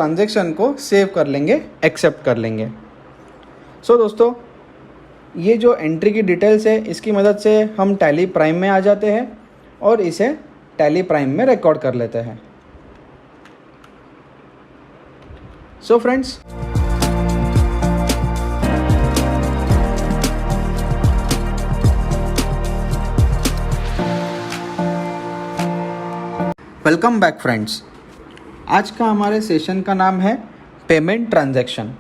Transaction को save कर लेंगे, एक्सेप्ट कर लेंगे। सो दोस्तों, ये जो एंट्री की डिटेल्स है इसकी मदद से हम टैली प्राइम में आ जाते हैं और इसे टैली प्राइम में रिकॉर्ड कर लेते हैं। So friends, welcome back friends. आज का हमारे सेशन का नाम है पेमेंट ट्रांजैक्शन।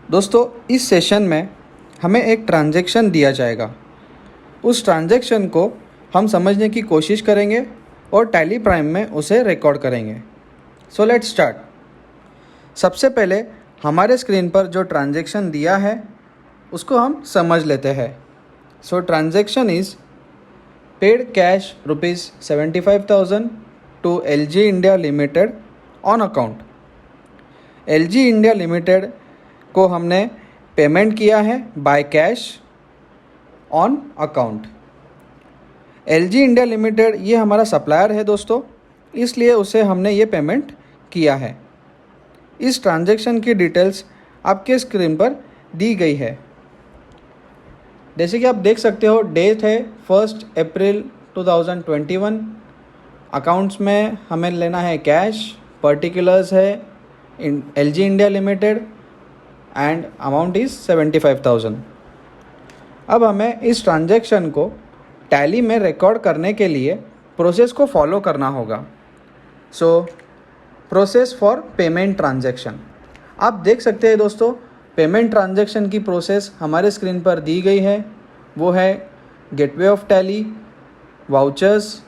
दोस्तों, इस सेशन में हमें एक ट्रांजैक्शन दिया जाएगा। उस ट्रांजैक्शन को हम समझने की कोशिश करेंगे और टैली प्राइम में उसे रिकॉर्ड करेंगे। So let's start. सबसे पहले हमारे स्क्रीन पर जो ट्रांजैक्शन दिया है उसको हम समझ लेते हैं। So transaction is paid cash ₹75,000 to LG India Limited on account. LG India Limited को हमने पेमेंट किया है by cash on account. LG India Limited ये हमारा सप्लायर है दोस्तों, इसलिए उसे हमने ये पेमेंट किया है। इस ट्रांजैक्शन की डिटेल्स आपके स्क्रीन पर दी गई है। जैसे कि आप देख सकते हो, डेट है 1 अप्रैल 2021। अकाउंट्स में हमें लेना है कैश, पर्टिकुलर्स है LG India limited and amount is 75,000। अब हमें इस ट्रांजैक्शन को टैली में रिकॉर्ड करने के लिए प्रोसेस को फॉलो करना होगा। So process for payment transaction, आप देख सकते हैं दोस्तों, पेमेंट ट्रांजैक्शन की प्रोसेस हमारे स्क्रीन पर दी गई है। वो है gateway of tally, vouchers,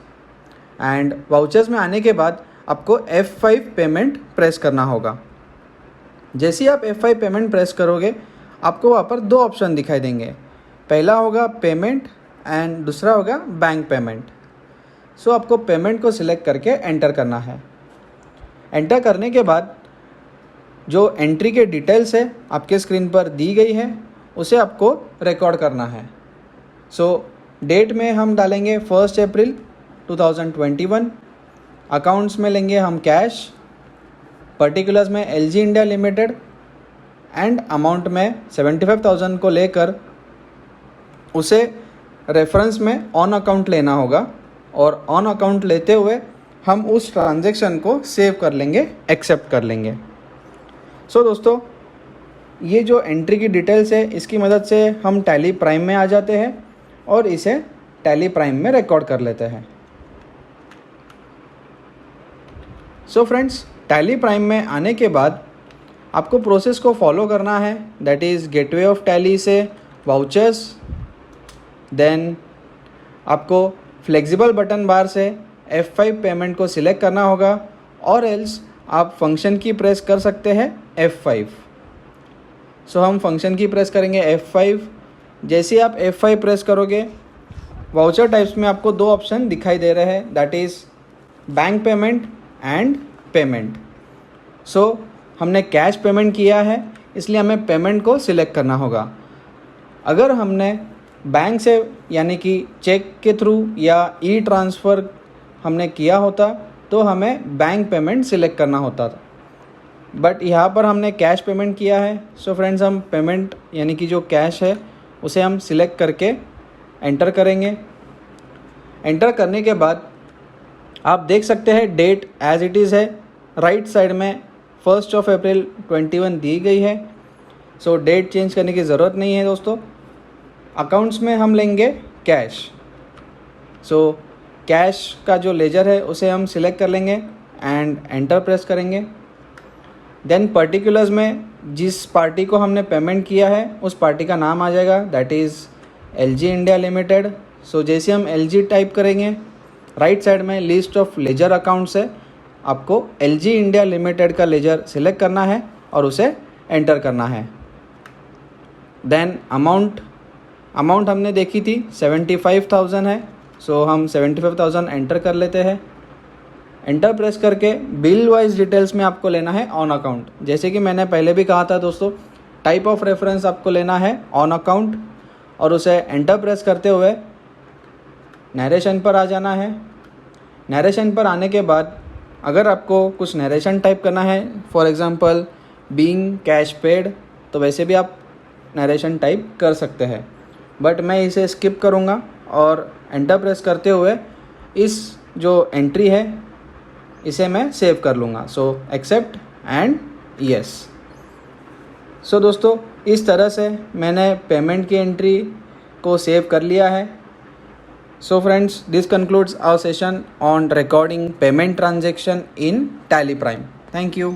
and vouchers में आने के बाद आपको F5 पेमेंट प्रेस करना होगा। जैसे ही आप F5 पेमेंट प्रेस करोगे आपको वहाँ पर दो ऑप्शन दिखाई देंगे। पहला होगा पेमेंट एंड दूसरा होगा बैंक पेमेंट। सो आपको पेमेंट को सिलेक्ट करके एंटर करना है। एंटर करने के बाद जो एंट्री के डिटेल्स है आपके स्क्रीन पर दी गई है उसे आपको रिकॉर्ड करना है। सो डेट में हम डालेंगे 1 अप्रैल 2021। अकाउंट्स में लेंगे हम कैश, पर्टिकुलर्स में LG India limited and amount में 75,000 को लेकर उसे रेफरेंस में ऑन अकाउंट लेना होगा और ऑन अकाउंट लेते हुए हम उस ट्रांजैक्शन को सेव कर लेंगे, एक्सेप्ट कर लेंगे। सो दोस्तों, ये जो एंट्री की डिटेल्स है इसकी मदद से हम टैली प्राइम में आ जाते हैं और इसे टैली प्राइम में रिकॉर्ड कर लेते हैं। सो फ्रेंड्स, टैली प्राइम में आने के बाद आपको प्रोसेस को फॉलो करना है, that is gateway of tally से वाउचर्स, देन आपको फ्लेक्सिबल बटन बार से F5 पेमेंट को सिलेक्ट करना होगा और एल्स आप फंक्शन की प्रेस कर सकते हैं F5। सो हम फंक्शन की प्रेस करेंगे F5। जैसे ही आप F5 प्रेस करोगे वाउचर टाइप्स में आपको दो ऑप्शन दिखाई दे रहे हैं, that is bank payment and payment. So हमने कैश पेमेंट किया है इसलिए हमें पेमेंट को सिलेक्ट करना होगा। अगर हमने बैंक से यानी कि चेक के थ्रू या ई ट्रांसफ़र हमने किया होता तो हमें बैंक पेमेंट सिलेक्ट करना होता था, बट यहाँ पर हमने कैश पेमेंट किया है। सो फ्रेंड्स, हम पेमेंट यानी कि जो कैश है उसे हम सिलेक्ट करके एंटर करेंगे। एंटर करने के बाद आप देख सकते हैं डेट एज इट इज़ है, राइट साइड में 1 अप्रैल 21 दी गई है। सो डेट चेंज करने की ज़रूरत नहीं है दोस्तों। अकाउंट्स में हम लेंगे कैश। सो कैश का जो लेजर है उसे हम सिलेक्ट कर लेंगे एंड एंटर प्रेस करेंगे। देन पर्टिकुलर्स में जिस पार्टी को हमने पेमेंट किया है उस पार्टी का नाम आ जाएगा, that is LG India limited. So जैसे हम LG टाइप करेंगे, राइट साइड में लिस्ट ऑफ लेजर अकाउंट्स है, आपको LG इंडिया लिमिटेड का लेजर सिलेक्ट करना है और उसे एंटर करना है। देन अमाउंट हमने देखी थी 75,000 है, सो हम 75,000 एंटर कर लेते हैं। एंटर प्रेस करके बिल वाइज डिटेल्स में आपको लेना है ऑन अकाउंट। जैसे कि मैंने पहले भी कहा था दोस्तों, टाइप ऑफ रेफरेंस आपको लेना है ऑन अकाउंट और उसे एंटर प्रेस करते हुए नरेशन पर आ जाना है। नरेशन पर आने के बाद अगर आपको कुछ नरेशन टाइप करना है, for example being cash paid, तो वैसे भी आप नरेशन टाइप कर सकते हैं, बट मैं इसे स्किप करूँगा और एंटर प्रेस करते हुए इस जो एंट्री है इसे मैं सेव कर लूँगा। So except and yes. सो दोस्तों, इस तरह से मैंने पेमेंट की एंट्री को सेव कर लिया है। So friends, this concludes our session on recording payment transaction in Tally Prime. Thank you.